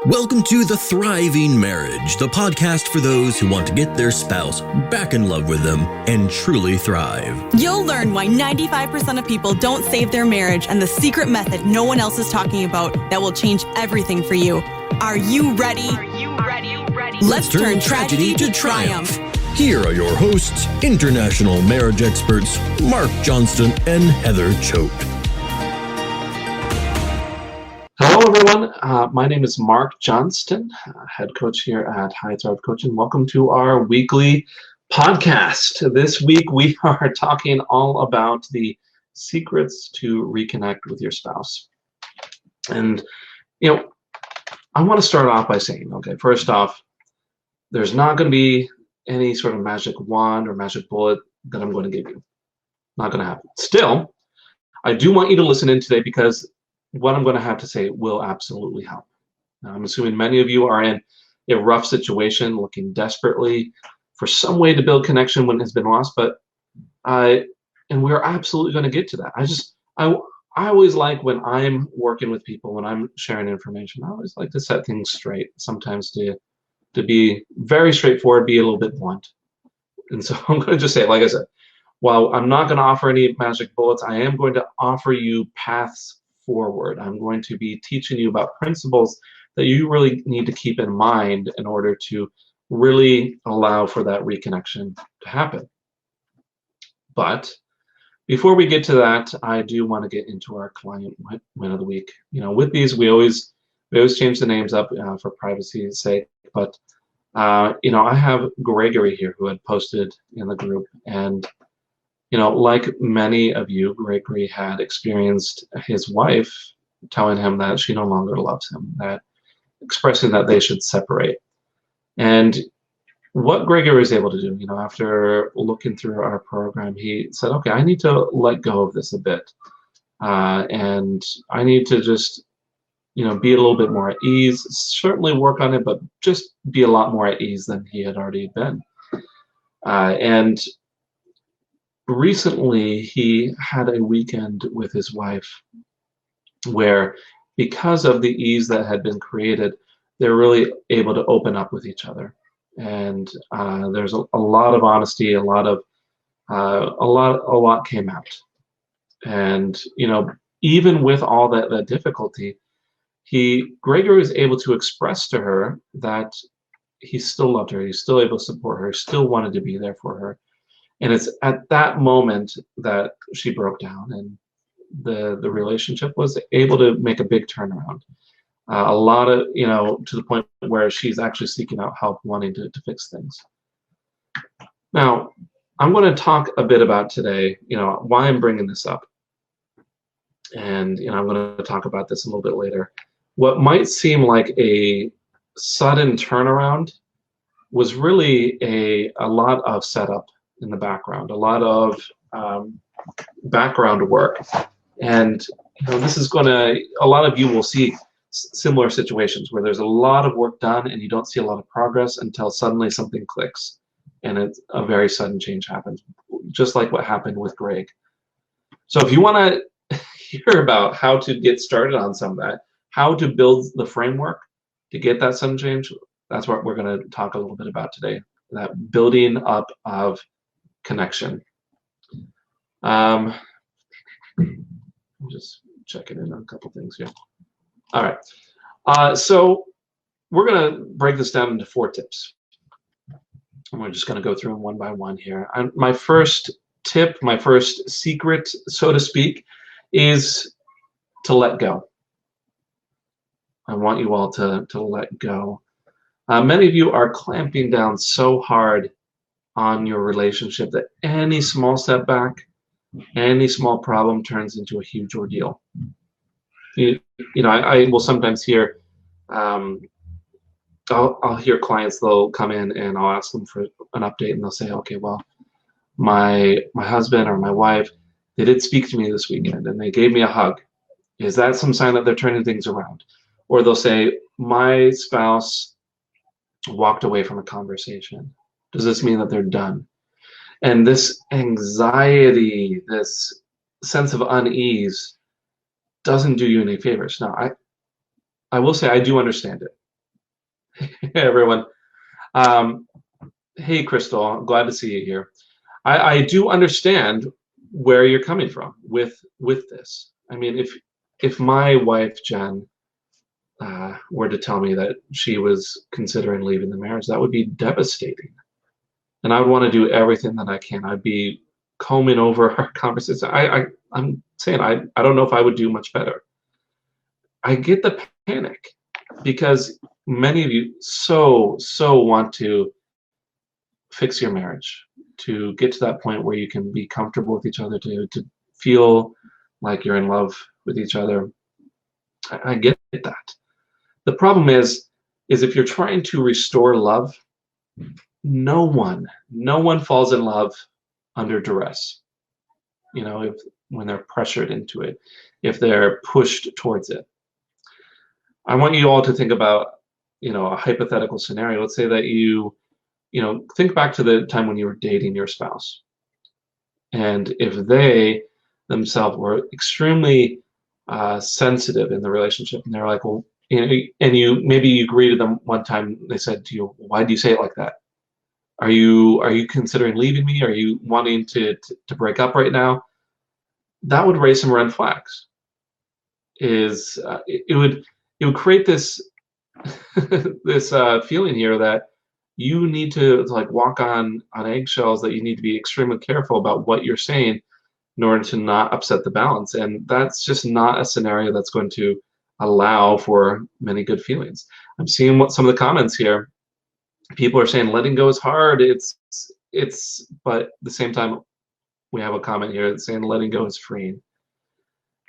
Welcome to The Thriving Marriage, the podcast for those who want to get their spouse back in love with them and truly thrive. You'll learn why 95% of people don't save their marriage and the secret method no one else is talking about that will change everything for you. Are you ready? Let's turn tragedy to triumph. Here are your hosts, international marriage experts Mark Johnston and Heather Choate. Hello, everyone. My name is Mark Johnston, head coach here at High Thrive Coaching. Welcome to our weekly podcast. This week, we are talking all about the secrets to reconnect with your spouse. And, I want to start off by saying, okay, first off, there's not going to be any sort of magic wand or magic bullet that I'm going to give you. Not going to happen. Still, I do want you to listen in today because what I'm going to have to say will absolutely help. Now, I'm assuming many of you are in a rough situation, looking desperately for some way to build connection when it's been lost, and we're absolutely going to get to that. I always like when I'm working with people, when I'm sharing information, I always like to set things straight, sometimes to be very straightforward, be a little bit blunt. And so I'm going to just say, like I said, while I'm not going to offer any magic bullets, I am going to offer you paths forward. I'm going to be teaching you about principles that you really need to keep in mind in order to really allow for that reconnection to happen. But before we get to that, I do want to get into our client win of the week. With these, we always change the names up for privacy's sake. But I have Gregory here who had posted in the group, and like many of you, Gregory had experienced his wife telling him that she no longer loves him, that expressing that they should separate. And what Gregory was able to do, after looking through our program, he said, okay, I need to let go of this a bit. And I need to just, be a little bit more at ease, certainly work on it, but just be a lot more at ease than he had already been. And recently, he had a weekend with his wife where, because of the ease that had been created, they're really able to open up with each other. And there's a lot of honesty, a lot came out. And even with all that difficulty, Gregory was able to express to her that he still loved her, he's still able to support her, still wanted to be there for her. And it's at that moment that she broke down, and the relationship was able to make a big turnaround. A lot of, to the point where she's actually seeking out help, wanting to fix things. Now, I'm going to talk a bit about today, why I'm bringing this up. And, I'm going to talk about this a little bit later. What might seem like a sudden turnaround was really a lot of setup in the background, a lot of background work. And this is a lot of you will see similar situations where there's a lot of work done and you don't see a lot of progress until suddenly something clicks and a very sudden change happens, just like what happened with Greg. So if you want to hear about how to get started on some of that, how to build the framework to get that sudden change, that's what we're going to talk a little bit about today, that building up of connection. I'm just checking in on a couple things here. All right. So we're going to break this down into 4 tips. And we're just going to go through them one by one here. My first tip, my first secret, so to speak, is to let go. I want you all to let go. Many of you are clamping down so hard on your relationship that any small setback, any small problem turns into a huge ordeal. I will sometimes hear, I'll hear clients, they'll come in and I'll ask them for an update and they'll say, okay, well, my husband or my wife, they did speak to me this weekend and they gave me a hug. Is that some sign that they're turning things around? Or they'll say, my spouse walked away from a conversation. Does this mean that they're done? And this anxiety, this sense of unease doesn't do you any favors. Now, I will say I do understand it. Hey, everyone. Um, hey, Crystal. I'm glad to see you here. I do understand where you're coming from with this. I mean, if my wife Jen were to tell me that she was considering leaving the marriage, that would be devastating, and I would want to do everything that I can. I'd be combing over our conversations. I'm saying I don't know if I would do much better. I get the panic because many of you so want to fix your marriage, to get to that point where you can be comfortable with each other, to feel like you're in love with each other. I get that. The problem is if you're trying to restore love, no one falls in love under duress. You know, if when they're pressured into it, if they're pushed towards it. I want you all to think about, a hypothetical scenario. Let's say that think back to the time when you were dating your spouse. And if they themselves were extremely sensitive in the relationship, and they're like, well, and you greeted them one time, they said to you, why do you say it like that? Are you considering leaving me? Are you wanting to break up right now? That would raise some red flags. It would create this this feeling here that you need to like walk on eggshells, that you need to be extremely careful about what you're saying in order to not upset the balance. And that's just not a scenario that's going to allow for many good feelings. I'm seeing what some of the comments here. People are saying letting go is hard. But at the same time, we have a comment here that's saying letting go is freeing.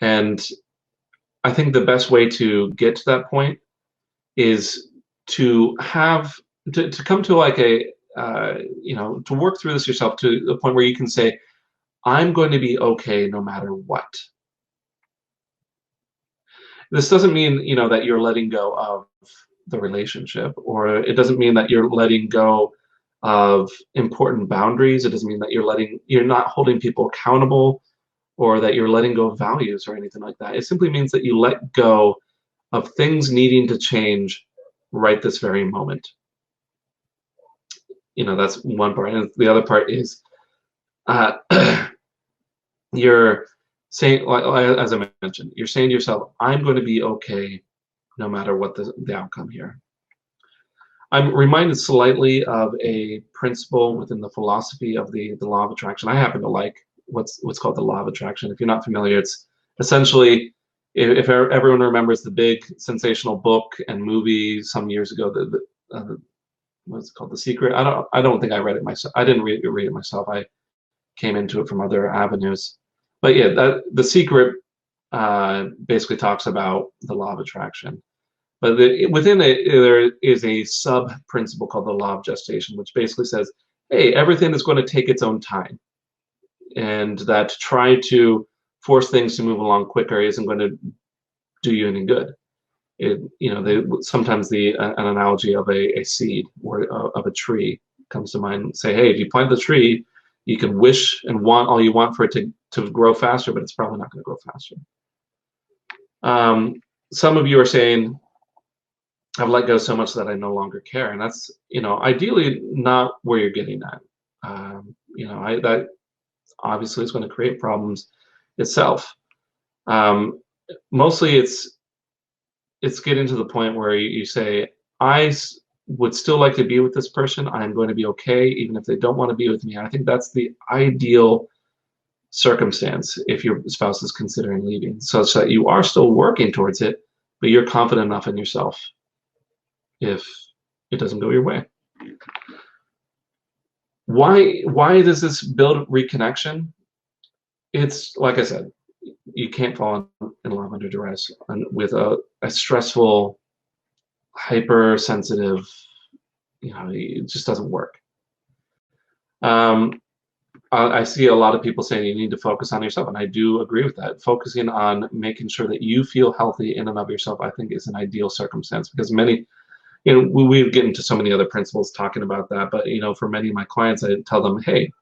And I think the best way to get to that point is to come to like to work through this yourself to the point where you can say, I'm going to be okay no matter what. This doesn't mean, that you're letting go of the relationship, or it doesn't mean that you're letting go of important boundaries. It doesn't mean that you're not holding people accountable, or that you're letting go of values or anything like that. It simply means that you let go of things needing to change right this very moment. That's one part. And the other part is you're saying, as I mentioned, you're saying to yourself, I'm going to be okay no matter what the outcome here. I'm reminded slightly of a principle within the philosophy of the law of attraction. I happen to like what's called the law of attraction. If you're not familiar, it's essentially, if everyone remembers the big sensational book and movie some years ago, what's it called, The Secret. I don't think I read it myself. I didn't read it myself. I came into it from other avenues. But yeah, The Secret basically talks about the law of attraction. But within it, there is a sub principle called the law of gestation, which basically says, hey, everything is going to take its own time, and that to try to force things to move along quicker isn't going to do you any good. Sometimes an analogy of a seed or of a tree comes to mind. Say, hey, if you plant the tree, you can wish and want all you want for it to grow faster, but it's probably not going to grow faster. Some of you are saying, I've let go so much that I no longer care, and that's ideally not where you're getting at. That obviously is going to create problems itself. Mostly it's getting to the point where you say, I would still like to be with this person. I'm going to be okay even if they don't want to be with me. I think that's the ideal circumstance if your spouse is considering leaving, such that you are still working towards it, but you're confident enough in yourself if it doesn't go your way. Why does this build reconnection? It's like I said, you can't fall in love under duress and with a stressful, hypersensitive, it just doesn't work. I see a lot of people saying you need to focus on yourself, and I do agree with that. Focusing on making sure that you feel healthy in and of yourself, I think, is an ideal circumstance, because many, we get into so many other principles talking about that, but for many of my clients, I tell them, hey,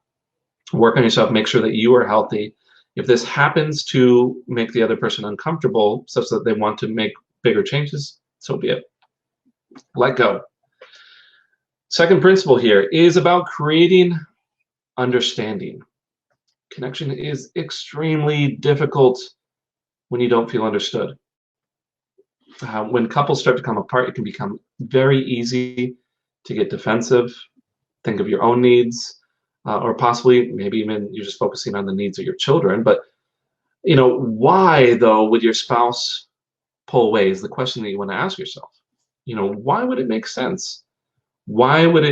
work on yourself, make sure that you are healthy. If this happens to make the other person uncomfortable such that they want to make bigger changes, so be it. Let go. Second principle here is about creating understanding. Connection is extremely difficult when you don't feel understood. When couples start to come apart, it can become very easy to get defensive, think of your own needs, or possibly maybe even you're just focusing on the needs of your children. But why though would your spouse pull away is the question that you want to ask yourself. Why would it make sense? Why would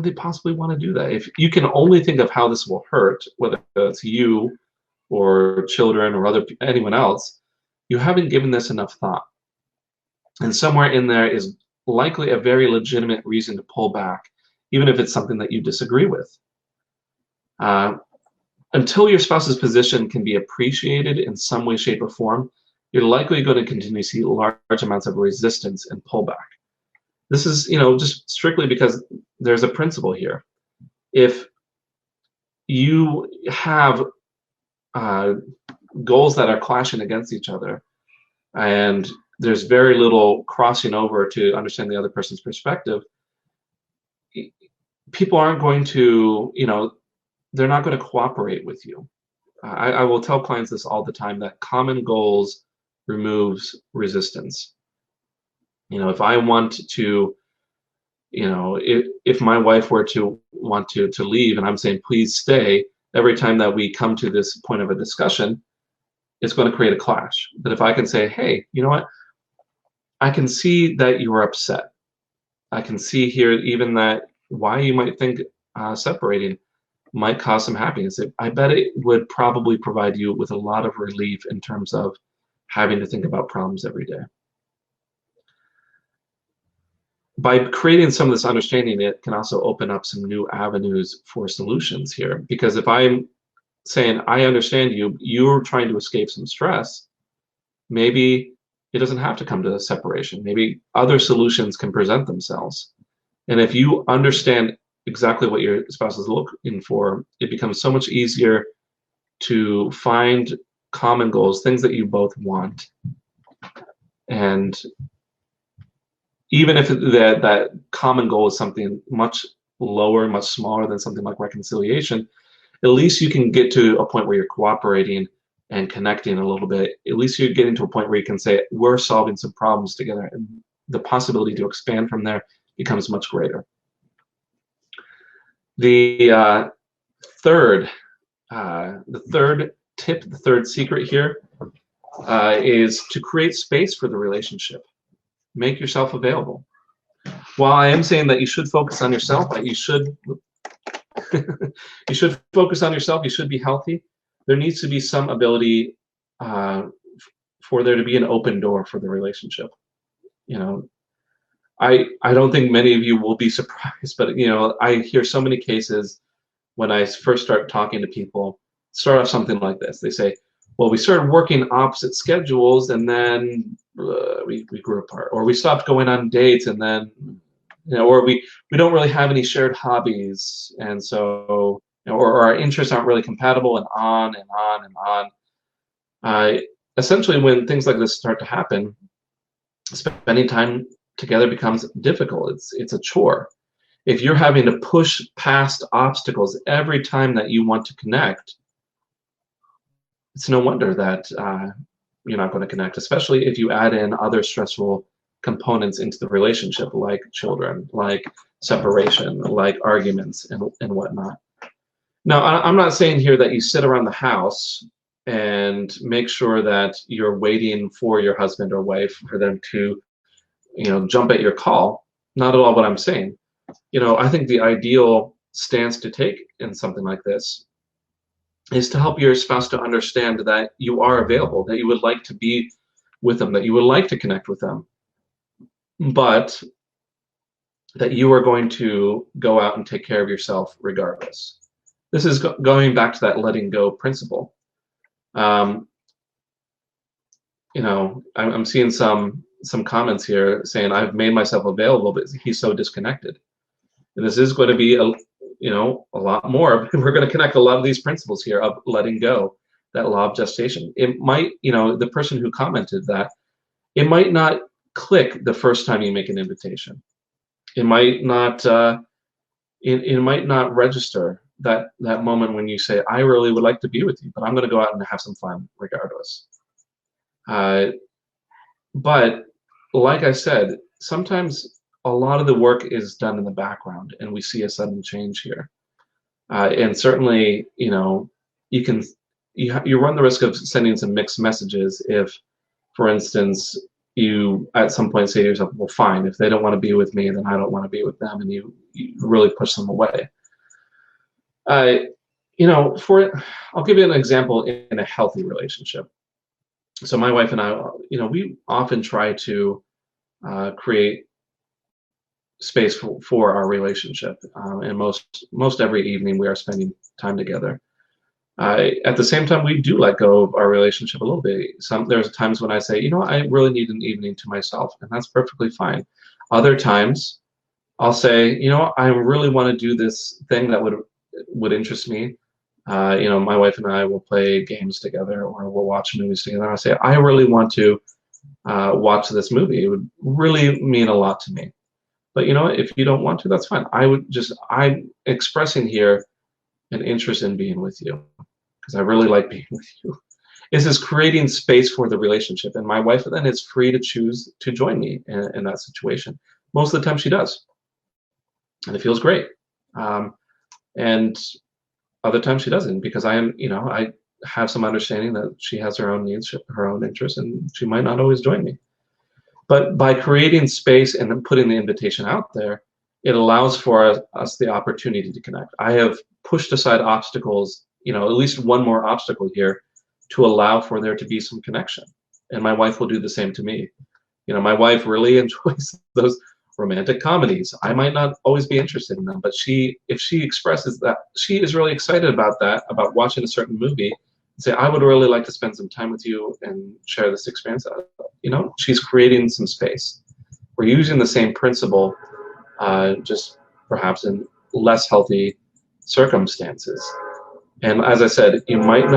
they possibly want to do that? If you can only think of how this will hurt, whether it's you or children or anyone else, you haven't given this enough thought. And somewhere in there is likely a very legitimate reason to pull back, even if it's something that you disagree with. Until your spouse's position can be appreciated in some way, shape, or form, you're likely going to continue to see large amounts of resistance and pullback. This is, just strictly because there's a principle here. If you have goals that are clashing against each other, and there's very little crossing over to understand the other person's perspective, people aren't going to, they're not going to cooperate with you. I will tell clients this all the time, that common goals removes resistance. If I want to, if my wife were to want to leave and I'm saying, please stay, every time that we come to this point of a discussion, it's going to create a clash. But if I can say, hey, you know what? I can see that you are upset. I can see here even that why you might think separating might cause some happiness. I bet it would probably provide you with a lot of relief in terms of having to think about problems every day. By creating some of this understanding, it can also open up some new avenues for solutions here. Because if I'm saying, I understand you're trying to escape some stress, maybe it doesn't have to come to a separation. Maybe other solutions can present themselves. And if you understand exactly what your spouse is looking for, it becomes so much easier to find common goals, things that you both want. And even if that common goal is something much lower, much smaller than something like reconciliation, at least you can get to a point where you're cooperating and connecting a little bit. At least you're getting to a point where you can say, we're solving some problems together, and the possibility to expand from there becomes much greater. The third tip, the third secret here is to create space for the relationship. Make yourself available. While I am saying that you should focus on yourself, that you should you should focus on yourself, you should be healthy, there needs to be some ability for there to be an open door for the relationship. I don't think many of you will be surprised, but I hear so many cases when I first start talking to people, start off something like this. They say, well, we started working opposite schedules and then we grew apart, or we stopped going on dates, and then or we don't really have any shared hobbies, and so or our interests aren't really compatible, and on and on and on. Essentially, when things like this start to happen, spending time together becomes difficult. It's a chore. If you're having to push past obstacles every time that you want to connect, it's no wonder that you're not going to connect, especially if you add in other stressful components into the relationship, like children, like separation, like arguments, and whatnot. Now, I'm not saying here that you sit around the house and make sure that you're waiting for your husband or wife for them to, jump at your call. Not at all what I'm saying. I think the ideal stance to take in something like this is to help your spouse to understand that you are available, that you would like to be with them, that you would like to connect with them, but that you are going to go out and take care of yourself regardless. This is going back to that letting go principle. I'm seeing some comments here saying, I've made myself available, but he's so disconnected. And this is going to be a lot more. We're going to connect a lot of these principles here of letting go, that law of gestation. It might, the person who commented that, it might not click the first time you make an invitation. It might not it might not register that moment when you say, I really would like to be with you, but I'm going to go out and have some fun regardless. But like I said, sometimes a lot of the work is done in the background, and we see a sudden change here. And certainly, you run the risk of sending some mixed messages if, for instance, you at some point say to yourself, well, fine, if they don't want to be with me, then I don't want to be with them, and you really push them away. I'll give you an example in a healthy relationship. So my wife and I, we often try to create space for our relationship, and most every evening we are spending time together. At the same time, we do let go of our relationship a little bit. There's times when I say, I really need an evening to myself, and that's perfectly fine. Other times, I'll say, I really want to do this thing that would interest me. My wife and I will play games together, or we'll watch movies together. I'll say, I really want to watch this movie. It would really mean a lot to me. But if you don't want to, that's fine. I'm expressing here an interest in being with you because I really like being with you. This is creating space for the relationship, and my wife then is free to choose to join me in that situation. Most of the time she does, and it feels great. And other times she doesn't, because I have some understanding that she has her own needs, her own interests, and she might not always join me. But by creating space and then putting the invitation out there, it allows for us the opportunity to connect. I have pushed aside obstacles, at least one more obstacle here, to allow for there to be some connection. And my wife will do the same to me. My wife really enjoys those romantic comedies. I might not always be interested in them, but if she expresses that she is really excited about that, about watching a certain movie, and say, I would really like to spend some time with you and share this experience. She's creating some space. We're using the same principle, just perhaps in less healthy circumstances. And as I said, you might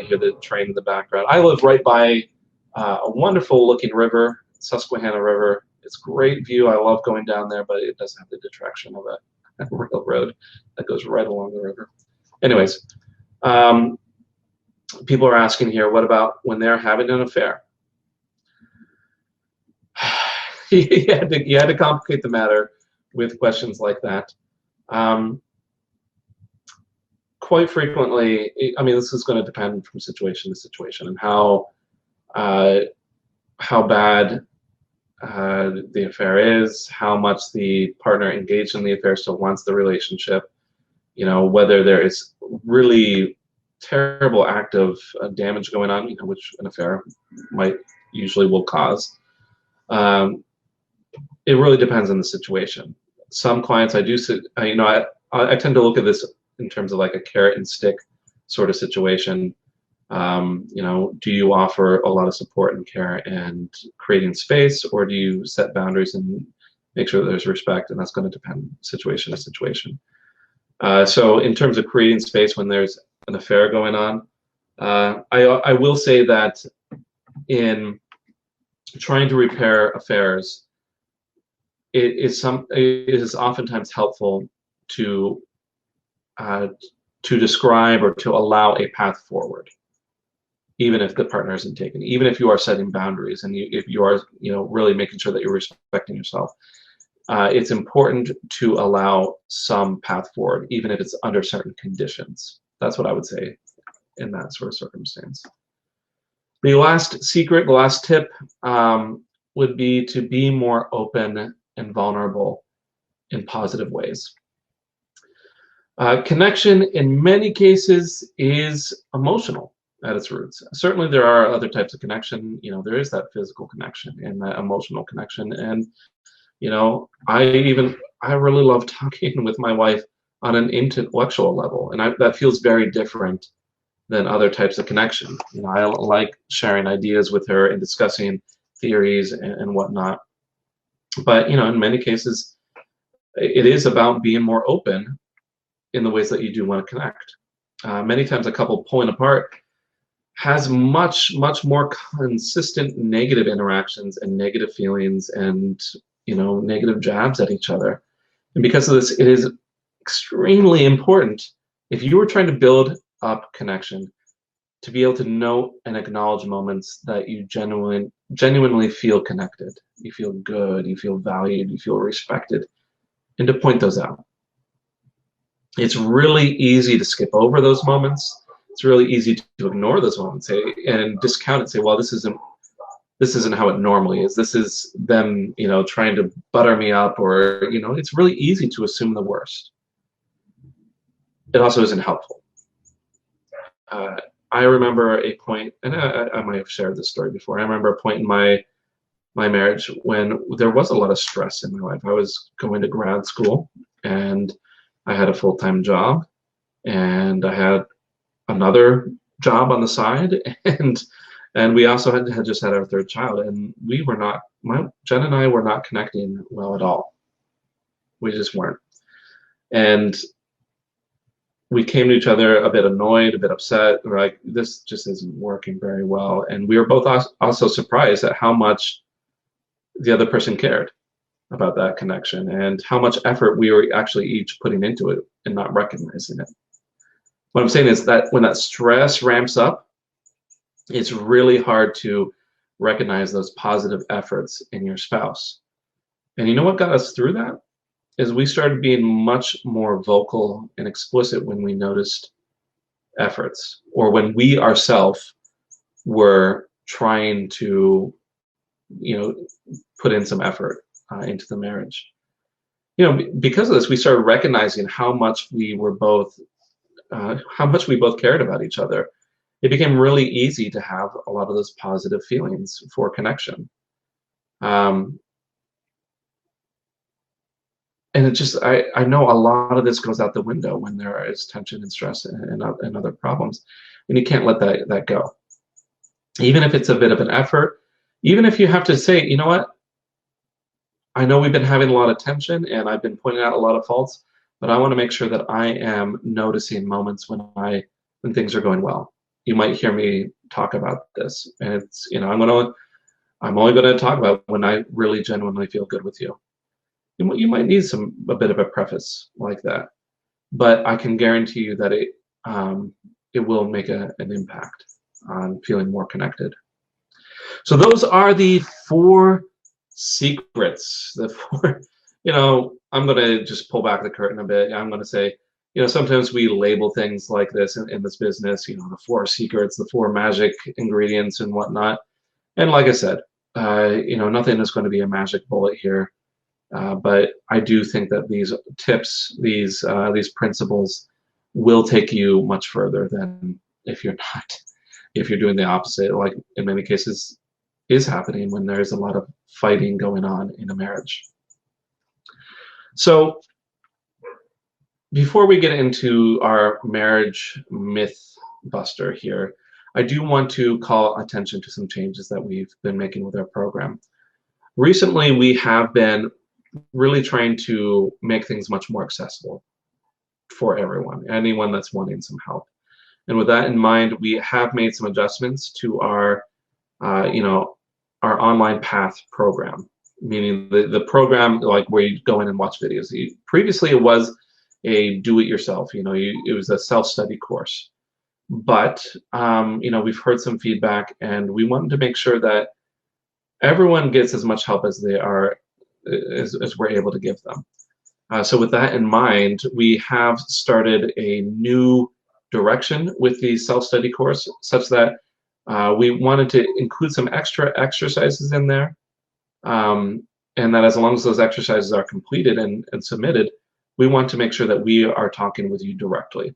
hear the train in the background. I live right by a wonderful looking river, Susquehanna River. It's a great view. I love going down there, but it doesn't have the detraction of a railroad that goes right along the river. Anyways, people are asking here, what about when they're having an affair? you had to complicate the matter with questions like that. Quite frequently, this is going to depend from situation to situation, and how bad the affair is, how much the partner engaged in the affair still wants the relationship, whether there is really terrible act of damage going on, which an affair usually will cause. It really depends on the situation. Some clients I tend to look at this in terms of like a carrot and stick sort of situation. Do you offer a lot of support and care and creating space, or do you set boundaries and make sure that there's respect? And that's going to depend situation to situation. So in terms of creating space when there's an affair going on, I will say that in trying to repair affairs, it is oftentimes helpful to describe or to allow a path forward, even if the partner isn't taken, even if you are setting boundaries, and if you are really making sure that you're respecting yourself. It's important to allow some path forward, even if it's under certain conditions. That's what I would say in that sort of circumstance. The last secret, the last tip would be to be more open and vulnerable in positive ways. Connection in many cases is emotional at its roots. Certainly there are other types of connection. There is that physical connection and that emotional connection. And I really love talking with my wife on an intellectual level, and that feels very different than other types of connection. I like sharing ideas with her and discussing theories and whatnot. But in many cases, it is about being more open in the ways that you do want to connect. Many times, a couple pulling apart has much more consistent negative interactions and negative feelings and negative jabs at each other. And because of this, it is extremely important, if you were trying to build up connection, to be able to know and acknowledge moments that you genuinely feel connected, you feel good, you feel valued, you feel respected, and to point those out. It's really easy to skip over those moments. It's really easy to ignore those moments and discount it, say, well, this isn't how it normally is. This is them, trying to butter me up, or, it's really easy to assume the worst. It also isn't helpful. I remember a point, and I might have shared this story before. I remember a point in my marriage when there was a lot of stress in my life. I was going to grad school, and I had a full-time job, and I had another job on the side, and we also had just had our third child, and Jen and I were not connecting well at all. We just weren't. And we came to each other a bit annoyed, a bit upset. We're like, this just isn't working very well. And we were both also surprised at how much the other person cared about that connection and how much effort we were actually each putting into it and not recognizing it. What I'm saying is that when that stress ramps up, it's really hard to recognize those positive efforts in your spouse. And you know what got us through that? Is we started being much more vocal and explicit when we noticed efforts, or when we ourselves were trying to, put in some effort into the marriage. Because of this, we started recognizing how much we both cared about each other. It became really easy to have a lot of those positive feelings for connection. And it just, I know a lot of this goes out the window when there is tension and stress and other problems, and you can't let that go. Even if it's a bit of an effort, even if you have to say, you know what, I know we've been having a lot of tension and I've been pointing out a lot of faults, but I want to make sure that I am noticing moments when things are going well. You might hear me talk about this, and it's, I'm only going to talk about when I really genuinely feel good with you. You might need a bit of a preface like that, but I can guarantee you that it will make an impact on feeling more connected. So those are the 4 secrets. The 4, I'm going to just pull back the curtain a bit. I'm going to say, sometimes we label things like this in this business, the 4 secrets, the 4 magic ingredients and whatnot. And like I said, nothing is going to be a magic bullet here. But I do think that these tips, these principles, will take you much further than if you're doing the opposite, like in many cases is happening when there's a lot of fighting going on in a marriage. So before we get into our marriage myth buster here, I do want to call attention to some changes that we've been making with our program. Recently, we have been really trying to make things much more accessible for anyone that's wanting some help. And with that in mind, we have made some adjustments to our online path program, meaning the program like where you go in and watch videos. Previously, it was a do-it-yourself. It was a self-study course. But we've heard some feedback, and we wanted to make sure that everyone gets as much help as we're able to give them. So with that in mind, we have started a new direction with the self-study course, such that we wanted to include some extra exercises in there, and that as long as those exercises are completed and submitted, we want to make sure that we are talking with you directly.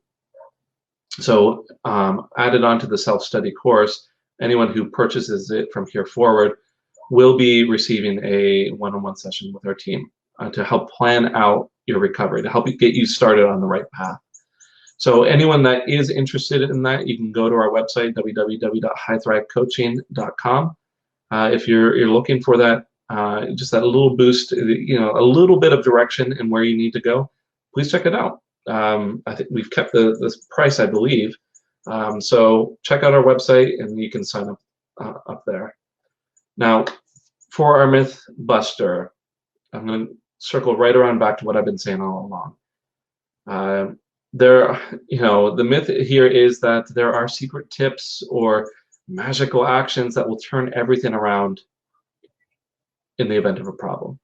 So added onto the self-study course, anyone who purchases it from here forward will be receiving a one-on-one session with our team to help plan out your recovery, to help you get you started on the right path. So anyone that is interested in that, you can go to our website, www.highthrivecoaching.com. If you're looking for that, just that little boost, a little bit of direction in where you need to go, please check it out. I think we've kept this price, I believe. So check out our website and you can sign up there. Now, for our myth buster, I'm going to circle right around back to what I've been saying all along. The myth here is that there are secret tips or magical actions that will turn everything around in the event of a problem.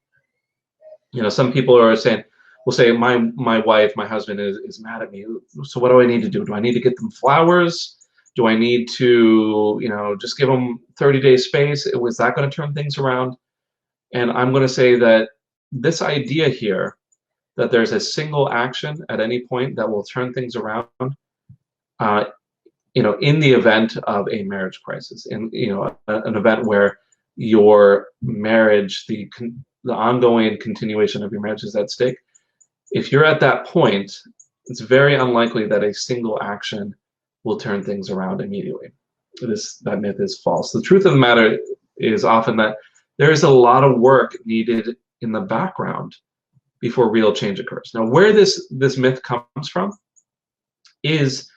Some people will say, my wife, my husband is mad at me. So what do I need to do? Do I need to get them flowers? Do I need to, just give them 30 days space? Was that going to turn things around? And I'm going to say that this idea here, that there's a single action at any point that will turn things around, in the event of a marriage crisis, in an event where your marriage, the ongoing continuation of your marriage is at stake. If you're at that point, it's very unlikely that a single action will turn things around immediately. That myth is false. The truth of the matter is often that there is a lot of work needed in the background before real change occurs. Now, where this myth comes from is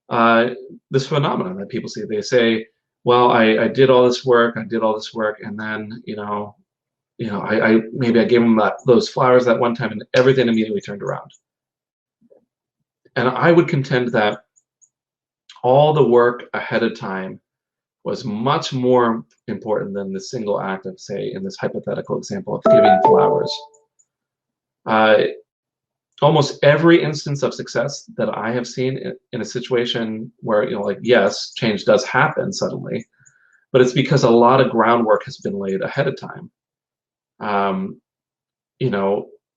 this phenomenon that people see. They say, well, I did all this work, and then maybe I gave them those flowers that one time, and everything immediately turned around. And I would contend that all the work ahead of time was much more important than the single act of, say, in this hypothetical example of giving flowers. Almost every instance of success that I have seen in a situation where, yes, change does happen suddenly, but it's because a lot of groundwork has been laid ahead of time.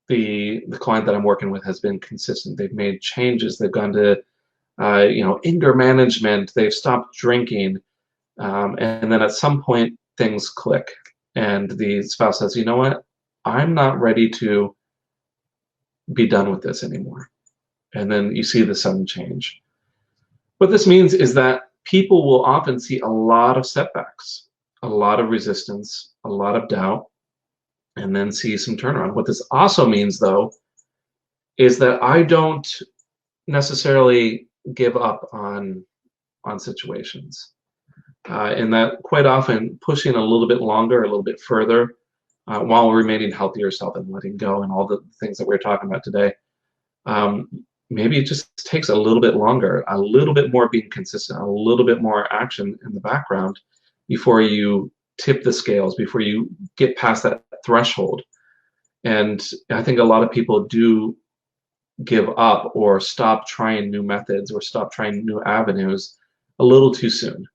The client that I'm working with has been consistent. They've made changes. They've gone to, anger management. They've stopped drinking. And then at some point, things click. And the spouse says, you know what? I'm not ready to be done with this anymore. And then you see the sudden change. What this means is that people will often see a lot of setbacks, a lot of resistance, a lot of doubt, and then see some turnaround. What this also means, though, is that I don't necessarily give up on situations. And that quite often pushing a little bit longer, a little bit further, while remaining healthy yourself and letting go and all the things that we're talking about today. Maybe it just takes a little bit longer, a little bit more being consistent, a little bit more action in the background before you tip the scales, before you get past that threshold. And I think a lot of people do give up or stop trying new methods or stop trying new avenues a little too soon.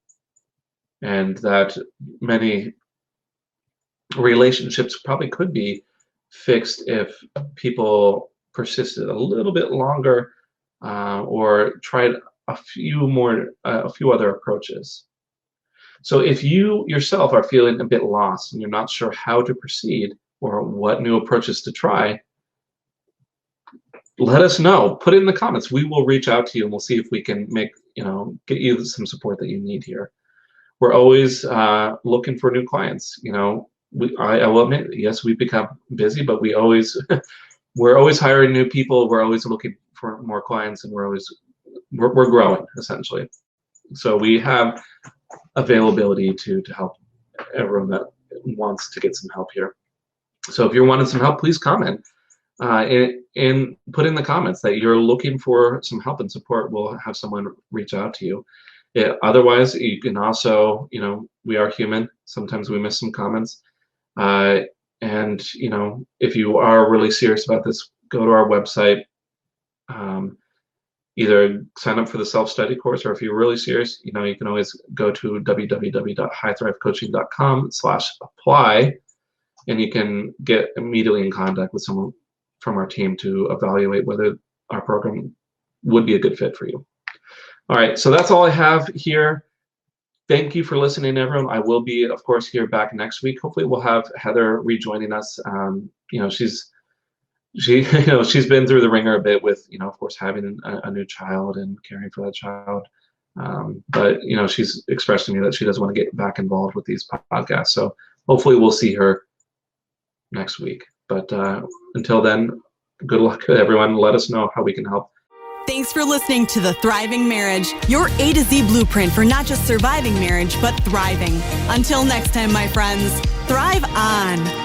And that many relationships probably could be fixed if people persisted a little bit longer or tried a few other approaches. So if you yourself are feeling a bit lost and you're not sure how to proceed or what new approaches to try, let us know. Put it in the comments. We will reach out to you and we'll see if we can get you some support that you need here. We're always looking for new clients. I will admit, yes, we've become busy, but we're always hiring new people. We're always looking for more clients, and we're growing essentially. So we have availability to help everyone that wants to get some help here. So if you're wanting some help, please comment and put in the comments that you're looking for some help and support. We'll have someone reach out to you. Otherwise, you can also, we are human. Sometimes we miss some comments. And if you are really serious about this, go to our website. Either sign up for the self-study course, or if you're really serious, you can always go to www.highthrivecoaching.com/apply, and you can get immediately in contact with someone from our team to evaluate whether our program would be a good fit for you. All right, so that's all I have here. Thank you for listening, everyone. I will be, of course, here back next week. Hopefully, we'll have Heather rejoining us. She's been through the ringer a bit with, of course, having a new child and caring for that child. But she's expressed to me that she does want to get back involved with these podcasts. So hopefully, we'll see her next week. But until then, good luck to everyone. Let us know how we can help. Thanks for listening to The Thriving Marriage, your A to Z blueprint for not just surviving marriage, but thriving. Until next time, my friends, thrive on.